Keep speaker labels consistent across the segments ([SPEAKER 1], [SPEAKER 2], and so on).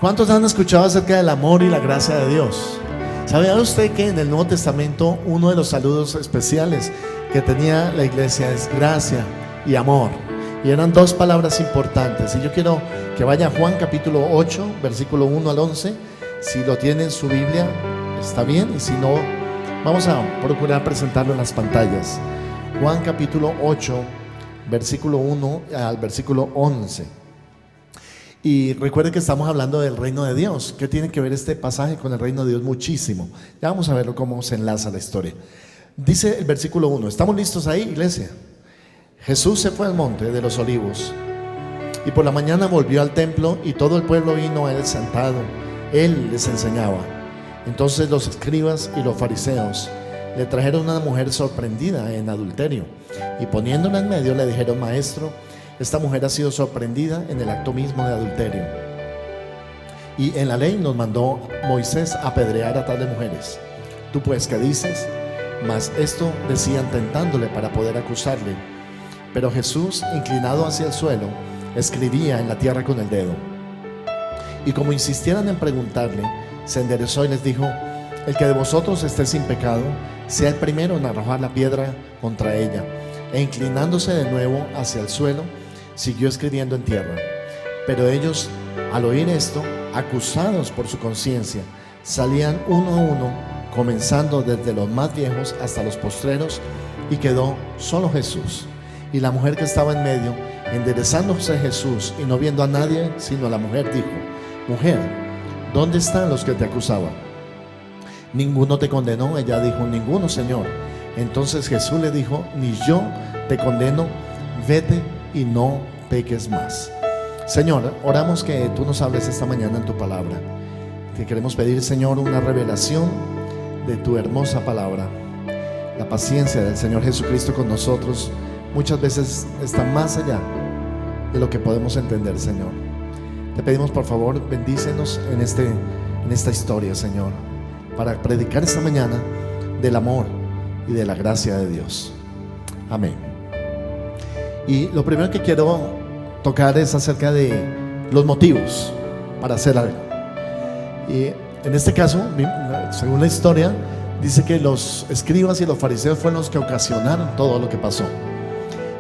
[SPEAKER 1] ¿Cuántos han escuchado acerca del amor y la gracia de Dios? ¿Sabía usted que en el Nuevo Testamento uno de los saludos especiales que tenía la iglesia es gracia y amor? Y eran dos palabras importantes. Y yo quiero que vaya a Juan capítulo 8, versículo 1 al 11. Si lo tiene en su Biblia, está bien. Y si no, vamos a procurar presentarlo en las pantallas. Juan capítulo 8, versículo 1 al versículo 11. Y recuerden que estamos hablando del reino de Dios. ¿Qué tiene que ver este pasaje con el reino de Dios? Muchísimo. Ya vamos a verlo cómo se enlaza la historia. Dice el versículo 1. ¿Estamos listos ahí, iglesia? Jesús se fue al monte de los olivos y por la mañana volvió al templo y todo el pueblo vino a él sentado. Él les enseñaba. Entonces los escribas y los fariseos le trajeron una mujer sorprendida en adulterio y poniéndola en medio le dijeron: Maestro, esta mujer ha sido sorprendida en el acto mismo de adulterio. Y en la ley nos mandó Moisés apedrear a tales mujeres. ¿Tú pues qué dices? Mas esto decían tentándole para poder acusarle. Pero Jesús, inclinado hacia el suelo, escribía en la tierra con el dedo. Y como insistieran en preguntarle, se enderezó y les dijo: El que de vosotros esté sin pecado, sea el primero en arrojar la piedra contra ella. E inclinándose de nuevo hacia el suelo, siguió escribiendo en tierra. Pero ellos, al oír esto, acusados por su conciencia, salían uno a uno, comenzando desde los más viejos hasta los postreros, y quedó solo Jesús. Y la mujer que estaba en medio, enderezándose Jesús y no viendo a nadie sino a la mujer, dijo: Mujer, ¿dónde están los que te acusaban? ¿Ninguno te condenó? Ella dijo: Ninguno, Señor. Entonces Jesús le dijo: Ni yo te condeno, vete y no peques más. Señor, oramos que tú nos hables esta mañana en tu palabra. Te queremos pedir, Señor, una revelación de tu hermosa palabra. La paciencia del Señor Jesucristo con nosotros muchas veces está más allá de lo que podemos entender, Señor. Te pedimos, por favor, bendícenos en esta historia, Señor, para predicar esta mañana del amor y de la gracia de Dios. Amén. Y lo primero que quiero tocar es acerca de los motivos para hacer algo. Y en este caso, según la historia, dice que los escribas y los fariseos fueron los que ocasionaron todo lo que pasó.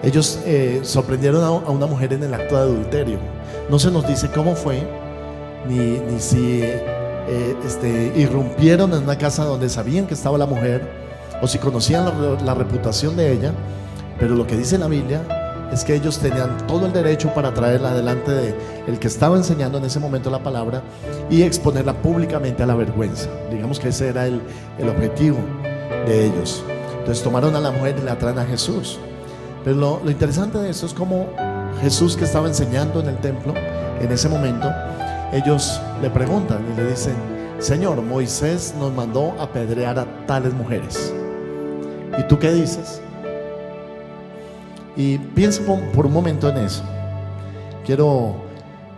[SPEAKER 1] Ellos sorprendieron a una mujer en el acto de adulterio. No se nos dice cómo fue, ni si irrumpieron en una casa donde sabían que estaba la mujer, o si conocían la reputación de ella. Pero lo que dice la Biblia es que ellos tenían todo el derecho para traerla delante de el que estaba enseñando en ese momento la palabra y exponerla públicamente a la vergüenza. Digamos que ese era el objetivo de ellos. Entonces tomaron a la mujer y la traen a Jesús. Pero lo interesante de esto es como Jesús, que estaba enseñando en el templo en ese momento, ellos le preguntan y le dicen: Señor, Moisés nos mandó apedrear a tales mujeres, ¿y tú qué dices? Y piensa por un momento en eso. Quiero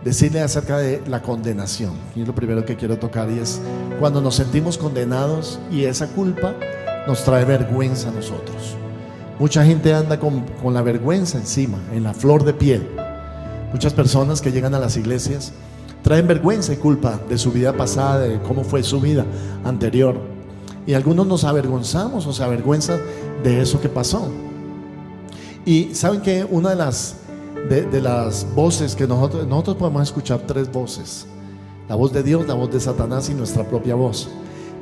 [SPEAKER 1] decirle acerca de la condenación, y es lo primero que quiero tocar, y es cuando nos sentimos condenados y esa culpa nos trae vergüenza a nosotros. Mucha gente anda con la vergüenza encima, en la flor de piel. Muchas personas que llegan a las iglesias traen vergüenza y culpa de su vida pasada, de cómo fue su vida anterior. Y algunos nos avergonzamos o se avergüenzan de eso que pasó. Y saben que una de las voces que nosotros podemos escuchar, tres voces: la voz de Dios, la voz de Satanás y nuestra propia voz.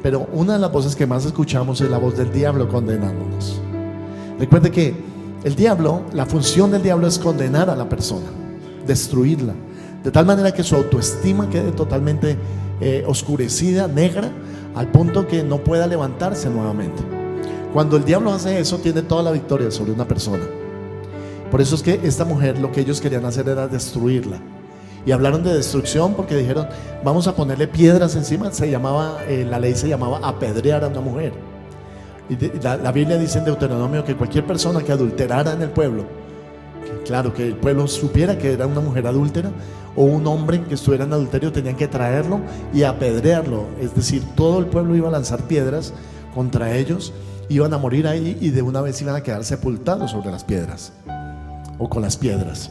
[SPEAKER 1] Pero una de las voces que más escuchamos es la voz del diablo condenándonos. Recuerde que el diablo, la función del diablo es condenar a la persona, destruirla, de tal manera que su autoestima quede totalmente oscurecida, negra, al punto que no pueda levantarse nuevamente. Cuando el diablo hace eso, tiene toda la victoria sobre una persona. Por eso es que esta mujer, lo que ellos querían hacer era destruirla. Y hablaron de destrucción porque dijeron: vamos a ponerle piedras encima. La ley se llamaba apedrear a una mujer. Y la Biblia dice en Deuteronomio que cualquier persona que adulterara en el pueblo, que el pueblo supiera que era una mujer adúltera o un hombre que estuviera en adulterio, tenían que traerlo y apedrearlo. Es decir, todo el pueblo iba a lanzar piedras contra ellos, iban a morir ahí y de una vez iban a quedar sepultados sobre las piedras o con las piedras.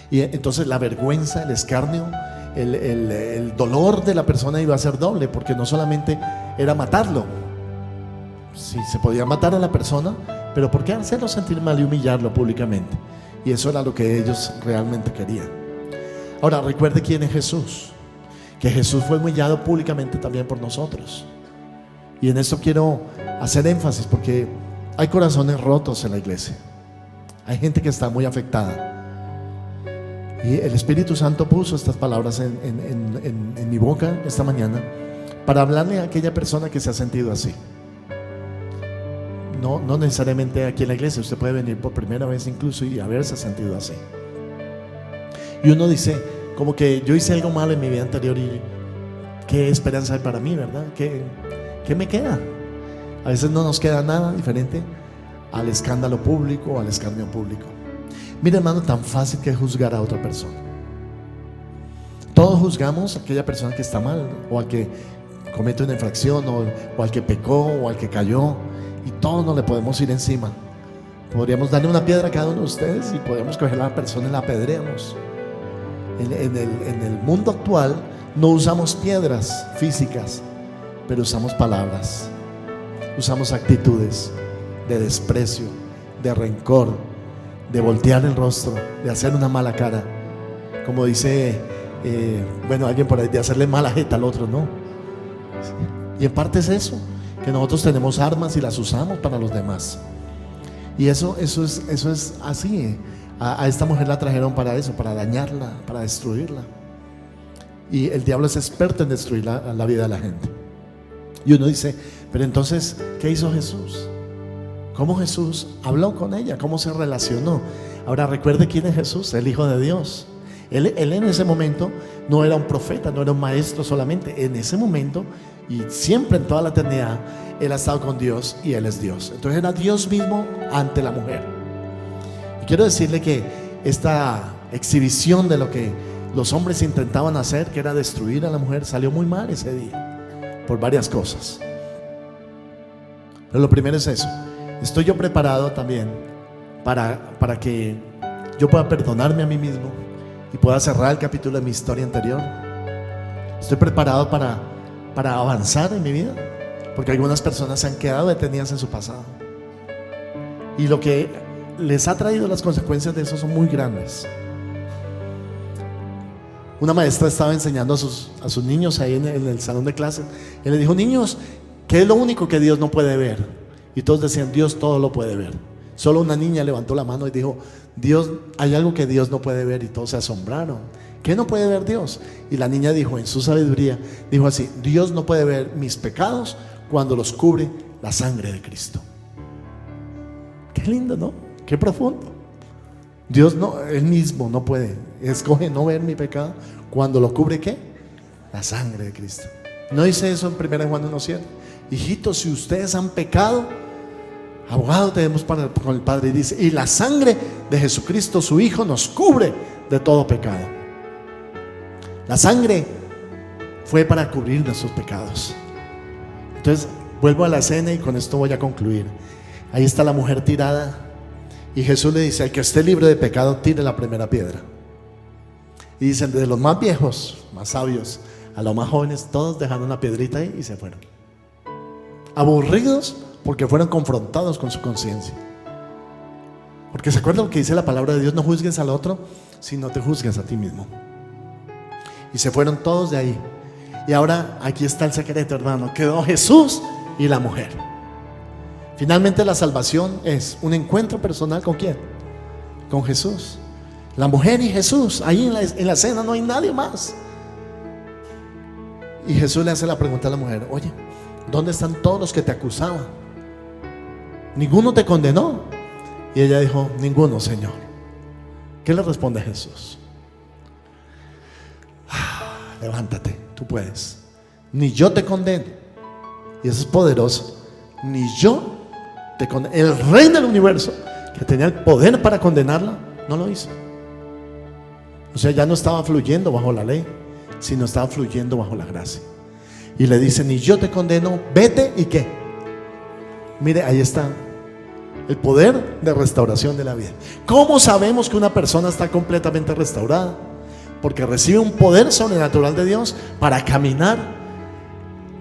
[SPEAKER 1] Y entonces la vergüenza, el escarnio, el dolor de la persona iba a ser doble, porque no solamente era matarlo. Sí, se podía matar a la persona, pero ¿por qué hacerlo sentir mal y humillarlo públicamente? Y eso era lo que ellos realmente querían. Ahora, recuerde quién es Jesús, que Jesús fue humillado públicamente también por nosotros. Y en esto quiero hacer énfasis, porque hay corazones rotos en la iglesia. Hay gente que está muy afectada. Y el Espíritu Santo puso estas palabras en mi boca esta mañana para hablarle a aquella persona que se ha sentido así. No necesariamente aquí en la iglesia, usted puede venir por primera vez incluso y haberse sentido así. Y uno dice, como que yo hice algo malo en mi vida anterior y qué esperanza hay para mí, ¿verdad? ¿Qué me queda? A veces no nos queda nada diferente al escándalo público o al escarnio público. Mira, hermano, tan fácil que es juzgar a otra persona. Todos juzgamos a aquella persona que está mal, o al que comete una infracción, o al que pecó, o al que cayó, y todos nos le podemos ir encima. Podríamos darle una piedra a cada uno de ustedes y podríamos coger a la persona y la apedreamos. En el mundo actual no usamos piedras físicas, pero usamos palabras, usamos actitudes de desprecio, de rencor, de voltear el rostro, de hacer una mala cara, como dice alguien por ahí, de hacerle mala jeta al otro, ¿no? Y en parte es eso, que nosotros tenemos armas y las usamos para los demás. Y eso es así. A esta mujer la trajeron para eso, para dañarla, para destruirla. Y el diablo es experto en destruir la vida de la gente. Y uno dice, pero entonces, ¿qué hizo Jesús? ¿Cómo Jesús habló con ella? ¿Cómo se relacionó? Ahora recuerde quién es Jesús, el Hijo de Dios. Él en ese momento no era un profeta, no era un maestro solamente. En ese momento y siempre en toda la eternidad, Él ha estado con Dios y Él es Dios. Entonces era Dios mismo ante la mujer. Y quiero decirle que esta exhibición de lo que los hombres intentaban hacer, que era destruir a la mujer, salió muy mal ese día, por varias cosas. Pero lo primero es eso. Estoy yo preparado también para que yo pueda perdonarme a mí mismo y pueda cerrar el capítulo de mi historia anterior. Estoy preparado para avanzar en mi vida, porque algunas personas se han quedado detenidas en su pasado y lo que les ha traído las consecuencias de eso son muy grandes. Una maestra estaba enseñando a sus niños ahí en el salón de clases y le dijo: niños, ¿qué es lo único que Dios no puede ver? Y todos decían: Dios todo lo puede ver. Solo una niña levantó la mano y dijo: Dios, hay algo que Dios no puede ver. Y todos se asombraron. ¿Qué no puede ver Dios? Y la niña dijo en su sabiduría, dijo así: Dios no puede ver mis pecados cuando los cubre la sangre de Cristo. Qué lindo, ¿no? Qué profundo. Dios no, Él mismo no puede, escoge no ver mi pecado cuando lo cubre, ¿qué? La sangre de Cristo. ¿No dice eso en 1 Juan 1:7? Hijitos, si ustedes han pecado, abogado tenemos con el Padre. Y dice: y la sangre de Jesucristo su Hijo nos cubre de todo pecado. La sangre fue para cubrir nuestros pecados. Entonces vuelvo a la escena y con esto voy a concluir. Ahí está la mujer tirada y Jesús le dice: al que esté libre de pecado, tire la primera piedra. Y dicen, de los más viejos, más sabios, a los más jóvenes, todos dejaron una piedrita ahí y se fueron, aburridos porque fueron confrontados con su conciencia. Porque se acuerdan lo que dice la palabra de Dios: no juzgues al otro, sino te juzgues a ti mismo. Y se fueron todos de ahí. Y ahora aquí está el secreto, hermano. Quedó Jesús y la mujer. Finalmente la salvación es un encuentro personal. ¿Con quién? Con Jesús. La mujer y Jesús. Ahí en la cena no hay nadie más. Y Jesús le hace la pregunta a la mujer: oye, ¿dónde están todos los que te acusaban? ¿Ninguno te condenó? Y ella dijo: ninguno, Señor. ¿Qué le responde Jesús? Levántate, tú puedes. Ni yo te condeno. Y eso es poderoso. Ni yo te condeno. El Rey del universo, que tenía el poder para condenarla, no lo hizo. O sea, ya no estaba fluyendo bajo la ley, sino estaba fluyendo bajo la gracia. Y le dice: ni yo te condeno, vete. ¿Y qué? Mire, ahí está el poder de restauración de la vida. ¿Cómo sabemos que una persona está completamente restaurada? porque recibe un poder sobrenatural de Dios para caminar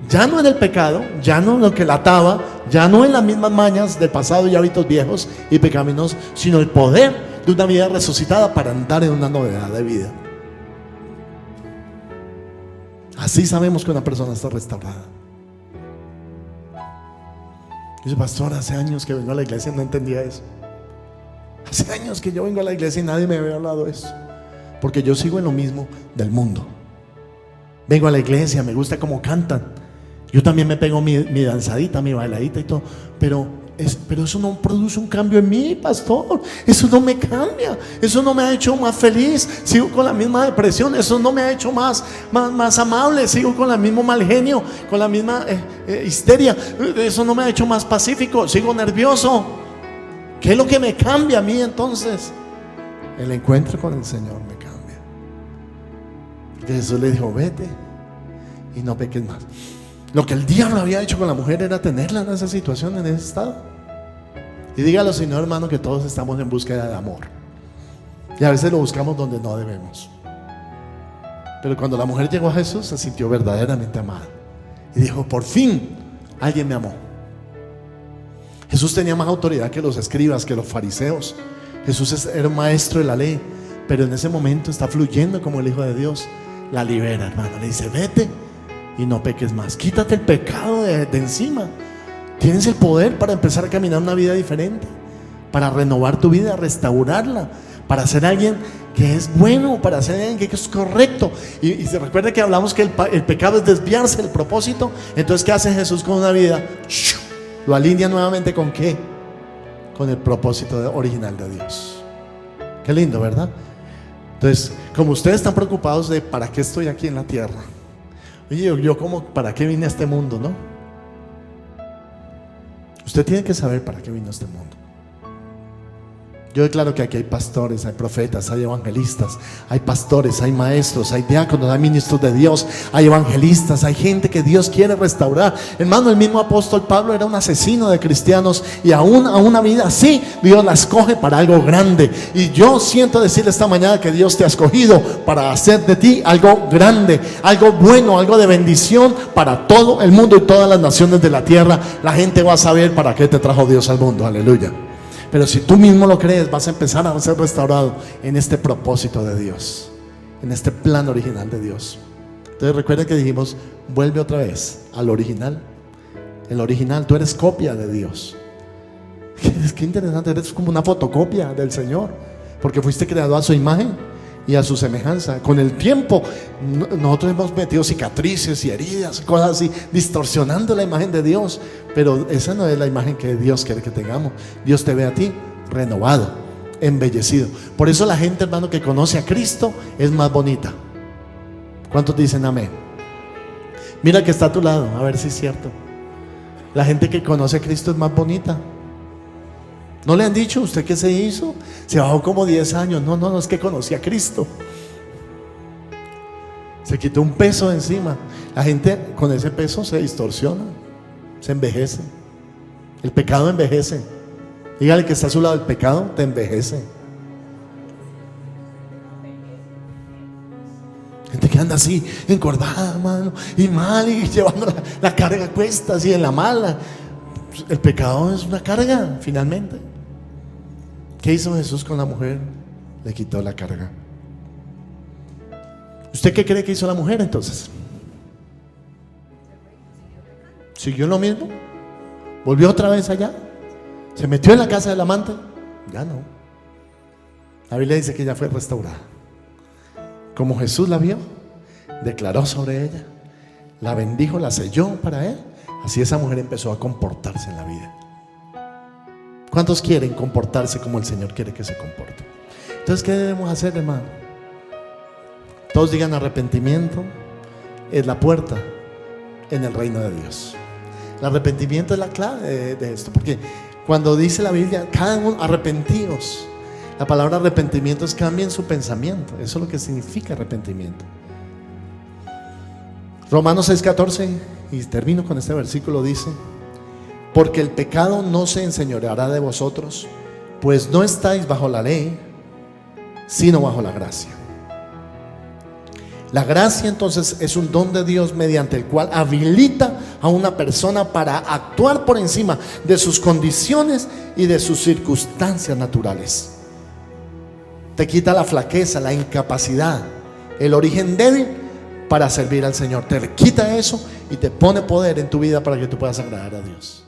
[SPEAKER 1] ya no en el pecado, ya no en lo que la ataba, ya no en las mismas mañas del pasado y hábitos viejos y pecaminosos, sino el poder de una vida resucitada para andar en una novedad de vida. Así sabemos que una persona está restaurada. Dice, pastor, hace años que vengo a la iglesia y no entendía eso. Hace años que yo vengo a la iglesia y nadie me había hablado de eso, porque yo sigo en lo mismo del mundo. Vengo a la iglesia, me gusta cómo cantan, yo también me pego mi danzadita, mi bailadita y todo, pero eso no produce un cambio en mí, pastor. Eso no me cambia, eso no me ha hecho más feliz. Sigo con la misma depresión, eso no me ha hecho más amable. Sigo con el mismo mal genio, con la misma histeria. Eso no me ha hecho más pacífico, sigo nervioso. ¿Qué es lo que me cambia a mí entonces? El encuentro con el Señor me cambia. Jesús le dijo, vete y no peques más. Lo que el diablo había hecho con la mujer era tenerla en esa situación, en ese estado. Y dígalo, Señor, hermano, que todos estamos en búsqueda de amor, y a veces lo buscamos donde no debemos. Pero cuando la mujer llegó a Jesús, se sintió verdaderamente amada y dijo, por fin alguien me amó. Jesús tenía más autoridad que los escribas, que los fariseos. Jesús era un maestro de la ley, pero en ese momento está fluyendo como el Hijo de Dios. La libera, hermano, le dice, vete y no peques más. Quítate el pecado de encima. Tienes el poder para empezar a caminar una vida diferente, para renovar tu vida, restaurarla, para ser alguien que es bueno, para ser alguien que es correcto. Y se recuerda que hablamos que el pecado es desviarse del propósito. Entonces, ¿qué hace Jesús con una vida? Lo alinea nuevamente ¿con qué? Con el propósito original de Dios. Qué lindo, ¿verdad? Entonces, como ustedes están preocupados de ¿para qué estoy aquí en la tierra? Oye, yo como ¿para qué vine a este mundo, no? Usted tiene que saber para qué vino a este mundo. Yo declaro que aquí hay pastores, hay profetas, hay evangelistas, hay pastores, hay maestros, hay diáconos, hay ministros de Dios, hay evangelistas, hay gente que Dios quiere restaurar. Hermano, el mismo apóstol Pablo era un asesino de cristianos, y aún a una vida así Dios la escoge para algo grande. Y yo siento decirle esta mañana que Dios te ha escogido para hacer de ti algo grande, algo bueno, algo de bendición para todo el mundo y todas las naciones de la tierra. La gente va a saber para qué te trajo Dios al mundo. Aleluya. Pero si tú mismo lo crees, vas a empezar a ser restaurado en este propósito de Dios, en este plan original de Dios. Entonces recuerda que dijimos, vuelve otra vez al original. El original, tú eres copia de Dios. Qué interesante, eres como una fotocopia del Señor, porque fuiste creado a su imagen y a su semejanza. Con el tiempo nosotros hemos metido cicatrices y heridas, cosas así, distorsionando la imagen de Dios. Pero esa no es la imagen que Dios quiere que tengamos. Dios te ve a ti renovado, embellecido. Por eso la gente, hermano, que conoce a Cristo es más bonita. ¿Cuántos dicen amén? Mira que está a tu lado, a ver si es cierto. La gente que conoce a Cristo es más bonita. ¿No le han dicho usted qué se hizo? Se bajó como 10 años. No, es que conocí a Cristo. Se quitó un peso de encima. La gente con ese peso se distorsiona, se envejece. El pecado envejece. Dígale que está a su lado, el pecado te envejece. Gente que anda así, encordada, hermano, y mal, y llevando la carga a cuestas y en la mala. El pecado es una carga, finalmente. ¿Qué hizo Jesús con la mujer? Le quitó la carga. ¿Usted qué cree que hizo la mujer entonces? ¿Siguió lo mismo? ¿Volvió otra vez allá? ¿Se metió en la casa del amante? Ya no. La Biblia dice que ella fue restaurada. Como Jesús la vio, declaró sobre ella, la bendijo, la selló para él. Así esa mujer empezó a comportarse en la vida. ¿Cuántos quieren comportarse como el Señor quiere que se comporte? Entonces, ¿qué debemos hacer, hermano? Todos digan, arrepentimiento es la puerta en el reino de Dios. El arrepentimiento es la clave de esto, porque cuando dice la Biblia, cada uno arrepentidos, la palabra arrepentimiento es cambien su pensamiento. Eso es lo que significa arrepentimiento. Romanos 6:14, y termino con este versículo, dice: porque el pecado no se enseñoreará de vosotros, pues no estáis bajo la ley, sino bajo la gracia. La gracia entonces es un don de Dios mediante el cual habilita a una persona para actuar por encima de sus condiciones y de sus circunstancias naturales. Te quita la flaqueza, la incapacidad, el origen débil para servir al Señor. Te quita eso y te pone poder en tu vida para que tú puedas agradar a Dios.